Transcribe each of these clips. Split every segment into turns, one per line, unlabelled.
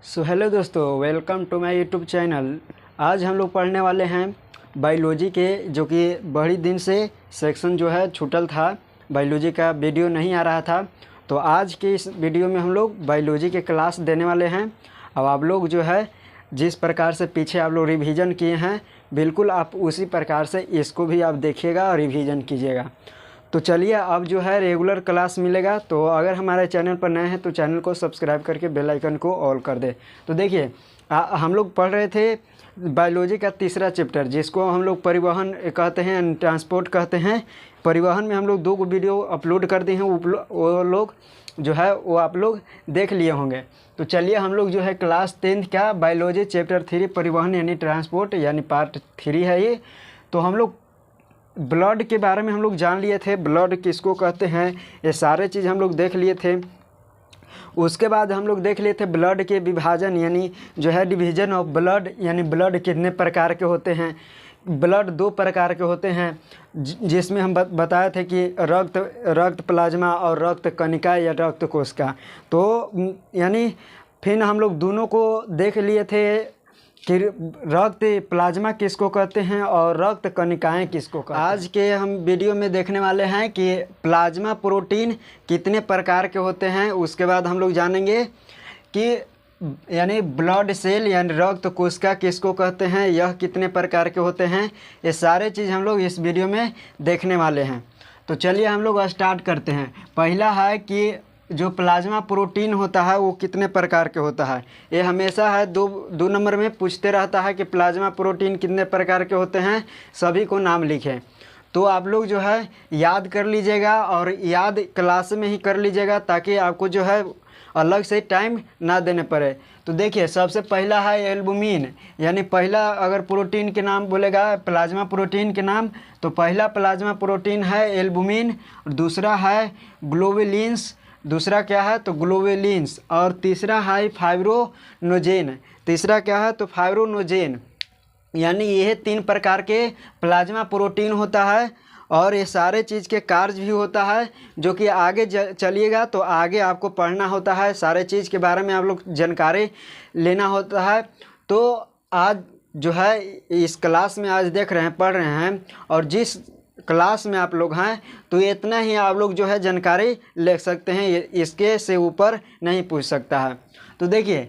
Hello दोस्तों, welcome to my YouTube channel. आज हम लोग पढ़ने वाले हैं बायोलॉजी के, जो कि बड़ी दिन से सेक्शन जो है छूटल था, बायोलॉजी का वीडियो नहीं आ रहा था। तो आज के इस वीडियो में हम लोग बायोलॉजी के क्लास देने वाले हैं। अब आप लोग जो है जिस प्रकार से पीछे आप लोग रिवीजन किए हैं, बिल्कुल आप उसी प्रकार से इसको भी आप देखिएगा और रिवीजन कीजिएगा। तो चलिए, अब जो है रेगुलर क्लास मिलेगा। तो अगर हमारे चैनल पर नए हैं तो चैनल को सब्सक्राइब करके बेल आइकन को ऑल कर दे। तो देखिए, हम लोग पढ़ रहे थे बायोलॉजी का तीसरा चैप्टर, जिसको हम लोग परिवहन कहते हैं, ट्रांसपोर्ट कहते हैं। परिवहन में हम लोग 2 वीडियो अपलोड कर दिए हैं, वो लोग जो है वो आप लोग देख लिए होंगे। तो चलिए, हम लोग जो है क्लास 10th का बायोलॉजी चैप्टर 3 परिवहन यानी ट्रांसपोर्ट यानी पार्ट 3 है ये। तो हम लोग ब्लड के बारे में हम लोग जान लिए थे, ब्लड किसको कहते हैं, ये सारे चीज़ हम लोग देख लिए थे। उसके बाद हम लोग देख लिए थे ब्लड के विभाजन यानी जो है डिवीज़न ऑफ ब्लड, यानी ब्लड कितने प्रकार के होते हैं। ब्लड 2 प्रकार के होते हैं, जिसमें हम बताए थे कि रक्त प्लाज्मा और रक्त कणिका या रक्त कोशिका। तो यानी फिर हम लोग दोनों को देख लिए थे कि रक्त प्लाज्मा किसको कहते हैं और रक्त कणिकाएँ किसको कहते हैं। आज के हम वीडियो में देखने वाले हैं कि प्लाज्मा प्रोटीन कितने प्रकार के होते हैं। उसके बाद हम लोग जानेंगे कि यानी ब्लड सेल यानी रक्त कोशिका किसको कहते हैं, यह कितने प्रकार के होते हैं। ये सारे चीज़ हम लोग इस वीडियो में देखने वाले हैं। तो चलिए हम लोग स्टार्ट करते हैं। पहला है कि जो प्लाज्मा प्रोटीन होता है वो कितने प्रकार के होता है। ये हमेशा है दो नंबर में पूछते रहता है कि प्लाज्मा प्रोटीन कितने प्रकार के होते हैं, सभी को नाम लिखें। तो आप लोग जो है याद कर लीजिएगा और याद क्लास में ही कर लीजिएगा, ताकि आपको जो है अलग से टाइम ना देने पड़े। तो देखिए, सबसे पहला है एल्बुमिन, यानी पहला अगर प्रोटीन के नाम बोलेगा प्लाज्मा प्रोटीन के नाम, तो पहला प्लाज्मा प्रोटीन है एल्बुमिन। दूसरा है ग्लोबुलिन्स, दूसरा क्या है तो ग्लोबुलिन्स। और तीसरा है फाइब्रोनोजेन। तीसरा क्या है तो फाइब्रोनोजेन। यानी यह 3 प्रकार के प्लाज्मा प्रोटीन होता है। और ये सारे चीज़ के कार्य भी होता है, जो कि आगे चलिएगा तो आगे आपको पढ़ना होता है, सारे चीज़ के बारे में आप लोग जानकारी लेना होता है। तो आज जो है इस क्लास में आज देख रहे हैं, पढ़ रहे हैं, और जिस क्लास में आप लोग हैं तो इतना ही आप लोग जो है जानकारी ले सकते हैं, इसके से ऊपर नहीं पूछ सकता है। तो देखिए,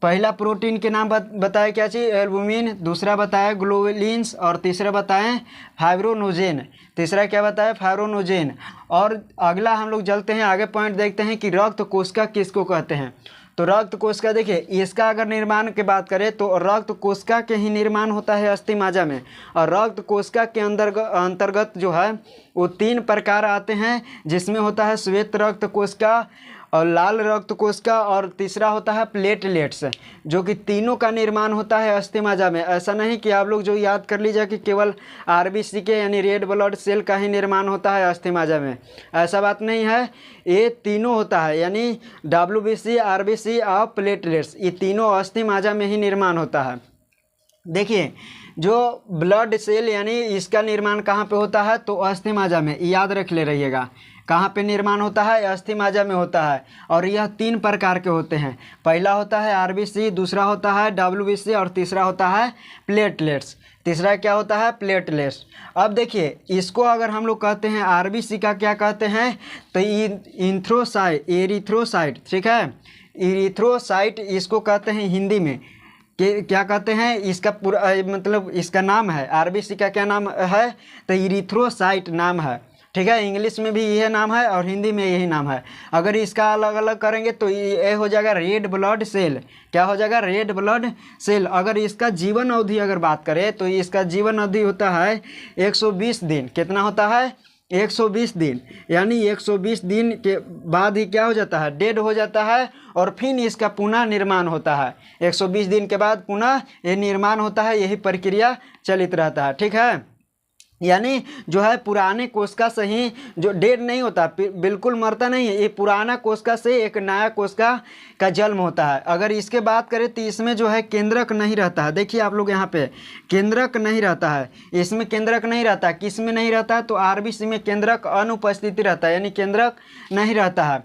पहला प्रोटीन के नाम बताया क्या चाहिए, एल्बुमिन। दूसरा बताया ग्लोबुलिन्स और तीसरा बताएं फाइब्रोनोजेन। तीसरा क्या बताया, फाइब्रोनोजेन। और अगला हम लोग चलते हैं आगे, पॉइंट देखते हैं कि रक्त कोशिका किसको कहते हैं। तो रक्त कोशिका, देखिए इसका अगर निर्माण की बात करें तो रक्त कोशिका के ही निर्माण होता है अस्थि मज्जा में। और रक्त कोशिका के अंतर्गत जो है वो 3 प्रकार आते हैं, जिसमें होता है श्वेत रक्त कोशिका और लाल रक्त कोशिका, और तीसरा होता है प्लेटलेट्स, जो कि तीनों का निर्माण होता है अस्थि मज्जा में। ऐसा नहीं कि आप लोग जो याद कर लीजिए कि केवल आरबीसी के यानी रेड ब्लड सेल का ही निर्माण होता है अस्थि मज्जा में, ऐसा बात नहीं है। ये तीनों होता है, यानी डब्ल्यूबीसी, आरबीसी और प्लेटलेट्स, ये तीनों अस्थि मज्जा में ही निर्माण होता है। देखिए, जो ब्लड सेल यानी इसका निर्माण कहाँ पे होता है तो अस्थि मज्जा में, याद रख ले रहिएगा। कहाँ पे निर्माण होता है, अस्थि मज्जा में होता है। और यह 3 प्रकार के होते हैं, पहला होता है आरबीसी, दूसरा होता है डब्ल्यूबीसी और तीसरा होता है प्लेटलेट्स। तीसरा क्या होता है, प्लेटलेट्स। अब देखिए, इसको अगर हम लोग कहते हैं आरबीसी का क्या कहते हैं तो एरिथ्रोसाइट, ठीक है, एरिथ्रोसाइट इसको कहते हैं हिंदी में। क्या कहते हैं, इसका पूरा मतलब इसका नाम है, आरबीसी का क्या नाम है तो एरिथ्रोसाइट नाम है, ठीक है। इंग्लिश में भी यह नाम है और हिंदी में यही नाम है। अगर इसका अलग अलग करेंगे तो ये हो जाएगा रेड ब्लड सेल। क्या हो जाएगा, रेड ब्लड सेल। अगर इसका जीवन अवधि अगर बात करें तो इसका जीवन अवधि होता है 120 दिन। कितना होता है, 120 दिन। यानी 120 दिन के बाद ही क्या हो जाता है, डेड हो जाता है, और फिर इसका पुनः निर्माण होता है। 120 दिन के बाद पुनः ये निर्माण होता है, यही प्रक्रिया चलित रहता है, ठीक है। यानी जो है पुराने कोशिका से ही जो डेड नहीं होता, बिल्कुल मरता नहीं है, ये पुराना कोशिका से एक नया कोशिका का जन्म होता है। अगर इसके बात करें तो इसमें जो है केंद्रक नहीं रहता है। देखिए आप लोग यहाँ पे केंद्रक नहीं रहता है, इसमें केंद्रक नहीं रहता। किस में नहीं रहता है तो आरबीसी में केंद्रक अनुपस्थिति रहता है, यानी केंद्रक नहीं रहता है।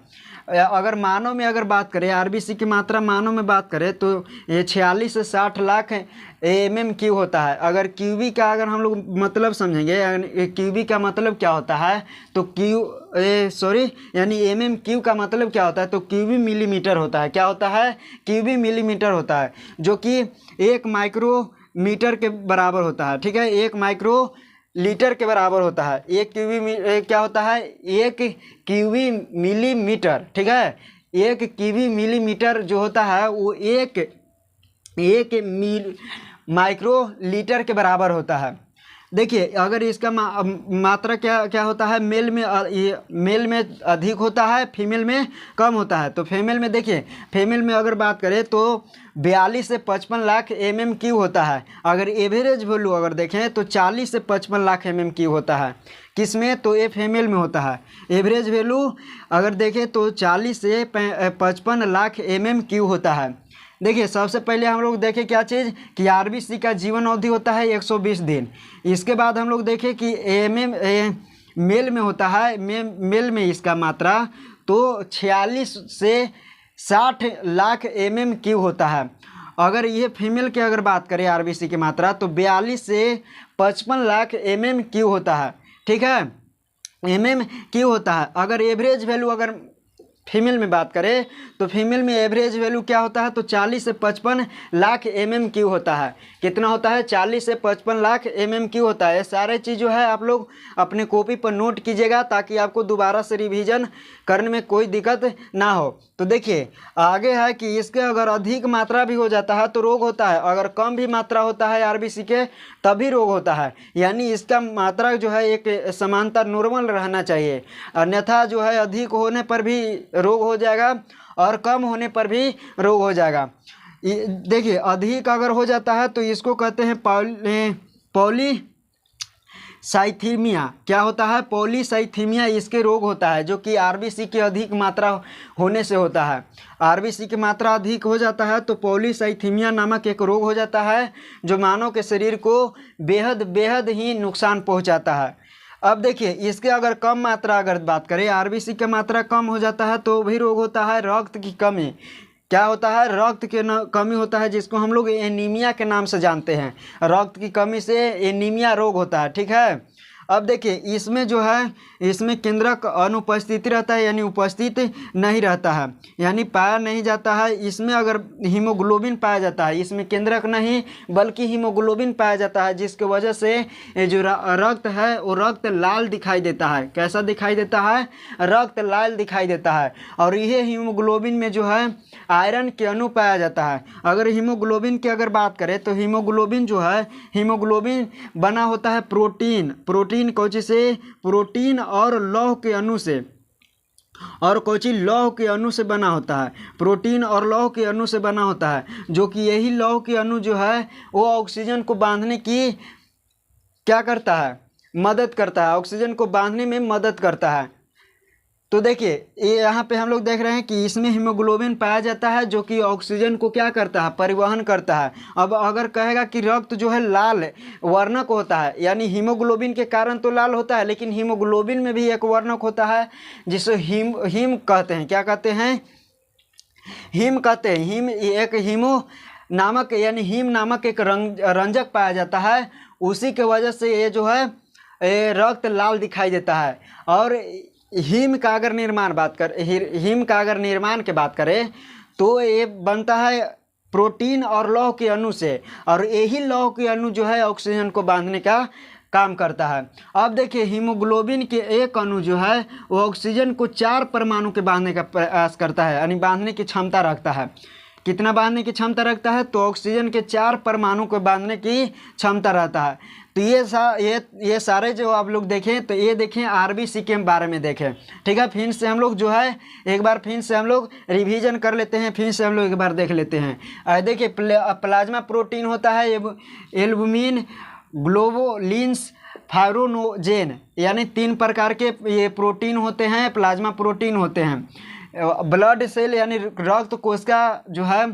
अगर मानव में अगर बात करें, आरबीसी की मात्रा मानव में बात करें तो ये 46 से 60 लाख एमएमक्यू होता है। अगर क्यूबी का अगर हम लोग मतलब समझेंगे, क्यूबी का मतलब क्या होता है तो यानी एमएमक्यू का मतलब क्या होता है तो क्यूबी मिलीमीटर होता है। क्या होता है? क्यूबी मिलीमीटर होता है, जो कि 1 माइक्रोमीटर के बराबर होता है। ठीक है, 1 माइक्रो लीटर के बराबर होता है। क्या होता है? 1 क्यूबी मिलीमीटर। ठीक है, 1 क्यूबी मिलीमीटर जो होता है वो एक माइक्रो लीटर के बराबर होता है। देखिए, अगर इसका मात्रा क्या होता है, मेल में अधिक होता है, फीमेल में कम होता है। तो फीमेल में देखिए, फीमेल में अगर बात करें तो 42 से 55 लाख एमएमक्यू होता है। अगर एवरेज वैल्यू अगर देखें तो 40 से 55 लाख एमएमक्यू होता है। किस में? तो ये फीमेल में होता है। एवरेज वैल्यू अगर देखें तो 40 से 55 लाख एमएमक्यू होता है। देखिए, सबसे पहले हम लोग देखें क्या चीज़ कि आरबीसी का जीवन अवधि होता है 120 दिन। इसके बाद हम लोग देखें कि मेल में होता है, मेल में इसका मात्रा तो 46 से 60 लाख एमएमक्यू होता है। अगर ये फीमेल की अगर बात करें आरबीसी की मात्रा तो 42 से 55 लाख एमएमक्यू होता है। ठीक है, एमएमक्यू होता है। अगर एवरेज वैल्यू अगर फीमेल में बात करें तो फीमेल में एवरेज वैल्यू क्या होता है तो 40 से 55 लाख एमएमक्यू होता है। कितना होता है? 40 से 55 लाख एमएमक्यू होता है। ये सारे चीज़ जो है आप लोग अपने कॉपी पर नोट कीजिएगा ताकि आपको दोबारा से रिवीजन करने में कोई दिक्कत ना हो। तो देखिए आगे है कि इसके अगर अधिक मात्रा भी हो जाता है तो रोग होता है, अगर कम भी मात्रा होता है आरबीसी के तभी रोग होता है। यानी इसका मात्रा जो है एक समानता नॉर्मल रहना चाहिए, अन्यथा जो है अधिक होने पर भी रोग हो जाएगा और कम होने पर भी रोग हो जाएगा। देखिए, अधिक अगर हो जाता है तो इसको कहते हैं पॉलीसाइथीमिया। क्या होता है? पॉलीसाइथीमिया इसके रोग होता है, जो कि आरबीसी की अधिक मात्रा होने से होता है। आरबीसी की मात्रा अधिक हो जाता है तो पॉलीसाइथीमिया नामक एक रोग हो जाता है, जो मानव के शरीर को बेहद ही नुकसान पहुंचाता है। अब देखिए, इसके अगर कम मात्रा अगर बात करें, आरबीसी की मात्रा कम हो जाता है तो भी रोग होता है रक्त की कमी। क्या होता है? रक्त की कमी होता है, जिसको हम लोग एनीमिया के नाम से जानते हैं। रक्त की कमी से एनीमिया रोग होता है। ठीक है, अब देखिए इसमें जो है, इसमें केंद्रक अनुपस्थिति रहता है, यानी उपस्थित नहीं रहता है, यानी पाया नहीं जाता है। इसमें अगर हीमोग्लोबिन पाया जाता है, इसमें केंद्रक नहीं बल्कि हीमोग्लोबिन पाया जाता है, जिसकी वजह से ये जो रक्त है वो रक्त लाल दिखाई देता है। कैसा दिखाई देता है? रक्त लाल दिखाई देता है। और यह हीमोग्लोबिन में जो है आयरन के अणु पाया जाता है। अगर हीमोग्लोबिन की अगर बात करें तो हीमोग्लोबिन जो है, हीमोग्लोबिन बना होता है प्रोटीन कौची से? प्रोटीन और लौह के अणु से, और कौची? लौह के अणु से बना होता है। प्रोटीन और लौह के अणु से बना होता है, जो कि यही लौह के अणु जो है वो ऑक्सीजन को बांधने की क्या करता है? मदद करता है, ऑक्सीजन को बांधने में मदद करता है। तो देखिए ये यहाँ पे हम लोग देख रहे हैं कि इसमें हीमोग्लोबिन पाया जाता है, जो कि ऑक्सीजन को क्या करता है? परिवहन करता है। अब अगर कहेगा कि रक्त जो है लाल वर्णक होता है, यानी हीमोग्लोबिन के कारण तो लाल होता है, लेकिन हीमोग्लोबिन में भी एक वर्णक होता है जिसे हीम कहते हैं। क्या कहते हैं? हीम कहते हैं। हीमो नामक यानी हीम नामक एक रंजक पाया जाता है, उसी के वजह से ये जो है रक्त लाल दिखाई देता है। और हीम का अगर निर्माण की बात करें तो ये बनता है प्रोटीन और लौह के अणु से, और यही लौह के अणु जो है ऑक्सीजन को बांधने का काम करता है। अब देखिए हीमोग्लोबिन के एक अणु जो है वो ऑक्सीजन को 4 परमाणु के बांधने का प्रयास करता है, यानी बांधने की क्षमता रखता है। कितना बांधने की क्षमता रखता है? तो ऑक्सीजन के 4 परमाणु को बांधने की क्षमता रहता है। तो ये सारे जो आप लोग देखें तो ये देखें आरबीसी के बारे में देखें। ठीक है, फिर से हम लोग जो है एक बार फिर से हम लोग रिवीजन कर लेते हैं, फिर से हम लोग एक बार देख लेते हैं। देखिए प्लाज्मा प्रोटीन होता है एल्बुमिन, ग्लोबुलिन्स, फाइब्रिनोजेन, यानी 3 प्रकार के ये प्रोटीन होते हैं, प्लाज्मा प्रोटीन होते हैं। ब्लड सेल यानी रक्त कोशिका जो है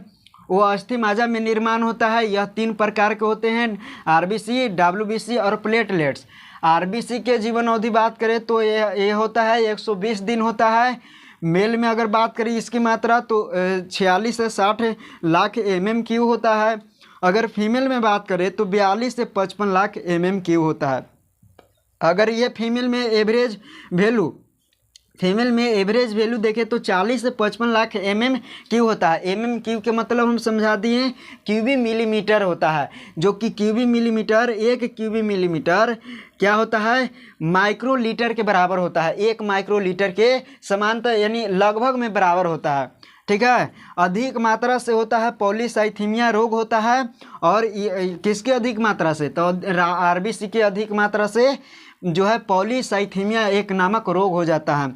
वो अस्थि मज्जा में निर्माण होता है। यह 3 प्रकार के होते हैं, आरबीसी, डब्ल्यूबीसी और प्लेटलेट्स। आरबीसी के जीवन अवधि बात करें तो ये होता है 120 दिन होता है। मेल में अगर बात करें इसकी मात्रा तो 46 से 60 लाख mm³ होता है। अगर फीमेल में बात करें तो 42 से 55 लाख mm³ होता है। अगर ये फीमेल में एवरेज वैल्यू देखें तो 40 से 55 लाख mm³ होता है। mm³ के मतलब हम समझा दिए क्यूबी मिलीमीटर होता है, जो कि क्यूबी मिलीमीटर, 1 क्यूबी मिलीमीटर क्या होता है, माइक्रोलीटर के बराबर होता है। 1 माइक्रोलीटर के समांतर यानी लगभग में बराबर होता है। ठीक है, अधिक मात्रा से होता है पॉलीसाइथीमिया रोग होता है। और किसके अधिक मात्रा से, तो आरबीसी के अधिक मात्रा से जो है पॉलीसाइथीमिया एक नामक रोग हो जाता है।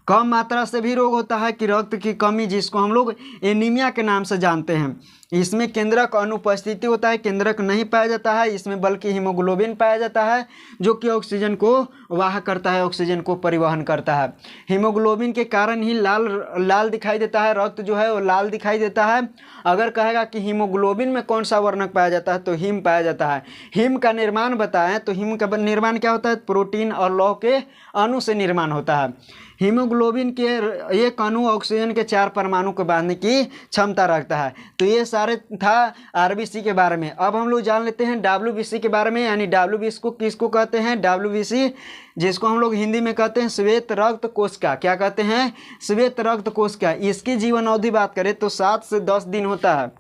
कम मात्रा से भी रोग होता है कि रक्त की कमी, जिसको हम लोग एनीमिया के नाम से जानते हैं। इसमें केंद्रक अनुपस्थिति होता है, केंद्रक नहीं पाया जाता है इसमें, बल्कि हीमोग्लोबिन पाया जाता है जो कि ऑक्सीजन को वाह करता है, ऑक्सीजन को परिवहन करता है। हीमोग्लोबिन के कारण ही लाल दिखाई देता है, रक्त जो है वो लाल दिखाई देता है। अगर कहेगा कि हीमोग्लोबिन में कौन सा वर्णक पाया जाता है तो हीम पाया जाता है। हीम का निर्माण बताएं तो हीम का निर्माण क्या होता है, प्रोटीन और लौह के अणु से निर्माण होता है। हीमोग्लोबिन के एक अणु ऑक्सीजन के 4 परमाणु को बांधने की क्षमता रखता है। तो ये सारे था आरबीसी के बारे में। अब हम लोग जान लेते हैं डब्ल्यूबीसी के बारे में, यानी डब्ल्यूबीसी को किसको कहते हैं, डब्ल्यूबीसी जिसको हम लोग हिंदी में कहते हैं श्वेत रक्त कोशिका। क्या कहते हैं, श्वेत रक्त कोशिका। इसकी जीवन अवधि बात करें तो 7 से 10 दिन होता है।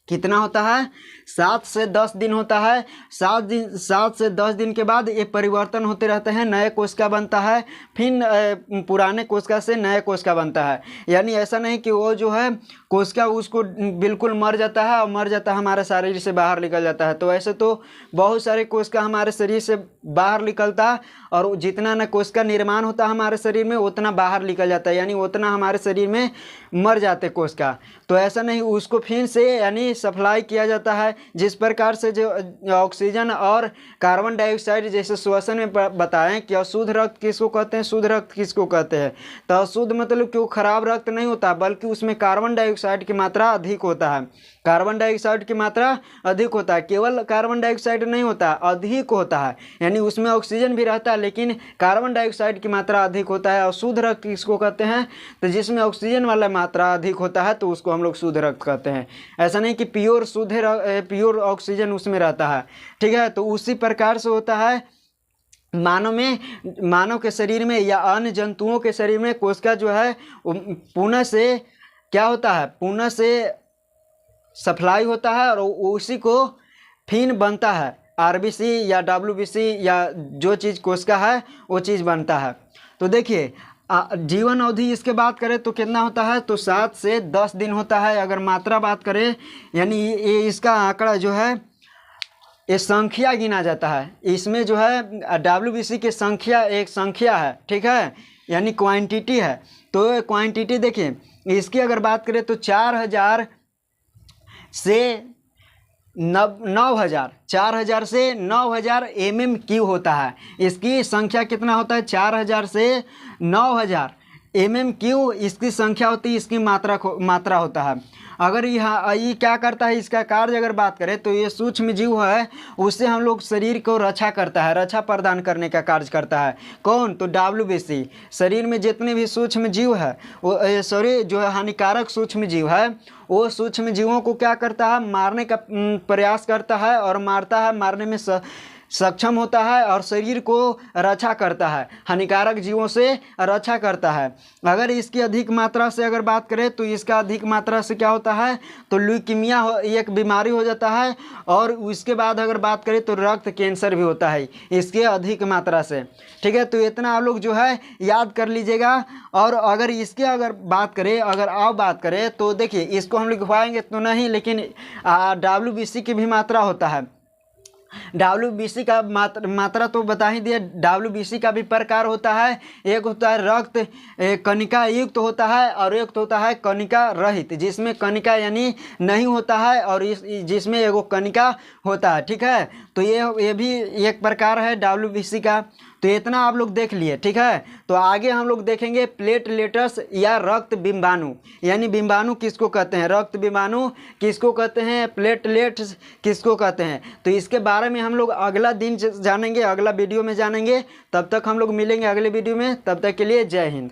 कितना होता है, 7 से 10 दिन होता है। 7 से 10 दिन के बाद ये परिवर्तन होते रहते हैं, नए कोशिका बनता है, फिर पुराने कोशिका से नए कोशिका बनता है। यानी ऐसा नहीं कि वो जो है कोशिका उसको बिल्कुल मर जाता है और मर जाता है हमारे शरीर से बाहर निकल जाता है। तो ऐसे तो बहुत सारे कोशिका हमारे शरीर से बाहर निकलता है, और जितना न कोशिका निर्माण होता है हमारे शरीर में उतना बाहर निकल जाता है, यानी उतना हमारे शरीर में मर जाते कोशिका। तो ऐसा नहीं, उसको फिर से यानी सप्लाई किया जाता है। जिस प्रकार से जो ऑक्सीजन और कार्बन डाइऑक्साइड जैसे श्वसन में बताएं कि अशुद्ध रक्त किसको कहते हैं, शुद्ध रक्त किसको कहते हैं। तो अशुद्ध मतलब कि वो खराब रक्त नहीं होता, बल्कि उसमें कार्बन डाइऑक्साइड की मात्रा अधिक होता है। कार्बन डाइऑक्साइड की मात्रा अधिक होता है, केवल कार्बन डाइऑक्साइड नहीं होता, अधिक होता है, यानी उसमें ऑक्सीजन भी रहता है लेकिन कार्बन डाइऑक्साइड की मात्रा अधिक होता है। और शुद्ध रक्त किसको कहते हैं, तो जिसमें ऑक्सीजन वाला मात्रा अधिक होता है तो उसको हम लोग शुद्ध रक्त कहते हैं। ऐसा नहीं कि प्योर ऑक्सीजन उसमें रहता है। ठीक है, तो उसी प्रकार से होता है मानव के शरीर में या अन्य जंतुओं के शरीर में कोशिका जो है पुनः से क्या होता है, पुनः से सप्लाई होता है और उसी को फिर बनता है आरबीसी या डब्ल्यूबीसी या जो चीज़ कोशिका है वो चीज़ बनता है। तो देखिए जीवन अवधि इसके बात करें तो कितना होता है, तो 7 से 10 दिन होता है। अगर मात्रा बात करें यानी ये इसका आंकड़ा जो है ये संख्या गिना जाता है। इसमें जो है डब्ल्यूबीसी की संख्या एक संख्या है, ठीक है, यानी क्वांटिटी है। तो क्वांटिटी देखिए इसकी अगर बात करें तो 4000 से 4000 से 9000 mm³ होता है। इसकी संख्या कितना होता है, 4000 से 9000 mm³ इसकी संख्या होती है, इसकी मात्रा होता है। अगर ये क्या करता है, इसका कार्य अगर बात करें तो ये सूक्ष्म जीव है, उससे हम लोग शरीर को रक्षा करता है, रक्षा प्रदान करने का कार्य करता है। कौन, तो डब्ल्यूबीसी। शरीर में जितने भी सूक्ष्म जीव है वो जो है हानिकारक सूक्ष्म जीव है, वो सूक्ष्म जीवों को क्या करता है, मारने का प्रयास करता है और मारता है, मारने में सक्षम होता है और शरीर को रक्षा करता है, हानिकारक जीवों से रक्षा करता है। अगर इसकी अधिक मात्रा से अगर बात करें तो इसका अधिक मात्रा से क्या होता है, तो ल्यूकीमिया एक बीमारी हो जाता है। और उसके बाद अगर बात करें तो रक्त कैंसर भी होता है इसके अधिक मात्रा से। ठीक है, तो इतना आप लोग जो है याद कर लीजिएगा। और अगर इसके अगर बात करें तो देखिए इसको हम लोग पाएंगे तो नहीं, लेकिन डब्ल्यूबीसी की भी मात्रा होता है। डब्ल्यूबीसी का मात्रा तो बता ही दिया। डब्ल्यूबीसी का भी प्रकार होता है, एक होता है रक्त कणिका युक्त होता है और एक होता है कणिका रहित, जिसमें कणिका यानी नहीं होता है और जिसमें एगो कणिका होता है। ठीक है, तो ये भी एक प्रकार है डब्ल्यूबीसी का। तो इतना आप लोग देख लिए, ठीक है। तो आगे हम लोग देखेंगे प्लेटलेट्स या रक्त बिंबाणु, यानी बिंबाणु किसको कहते हैं, रक्त बिंबाणु किसको कहते हैं, प्लेटलेट्स किसको कहते हैं। तो इसके बारे में हम लोग अगला दिन जानेंगे, अगला वीडियो में जानेंगे। तब तक हम लोग मिलेंगे अगले वीडियो में, तब तक के लिए जय हिंद।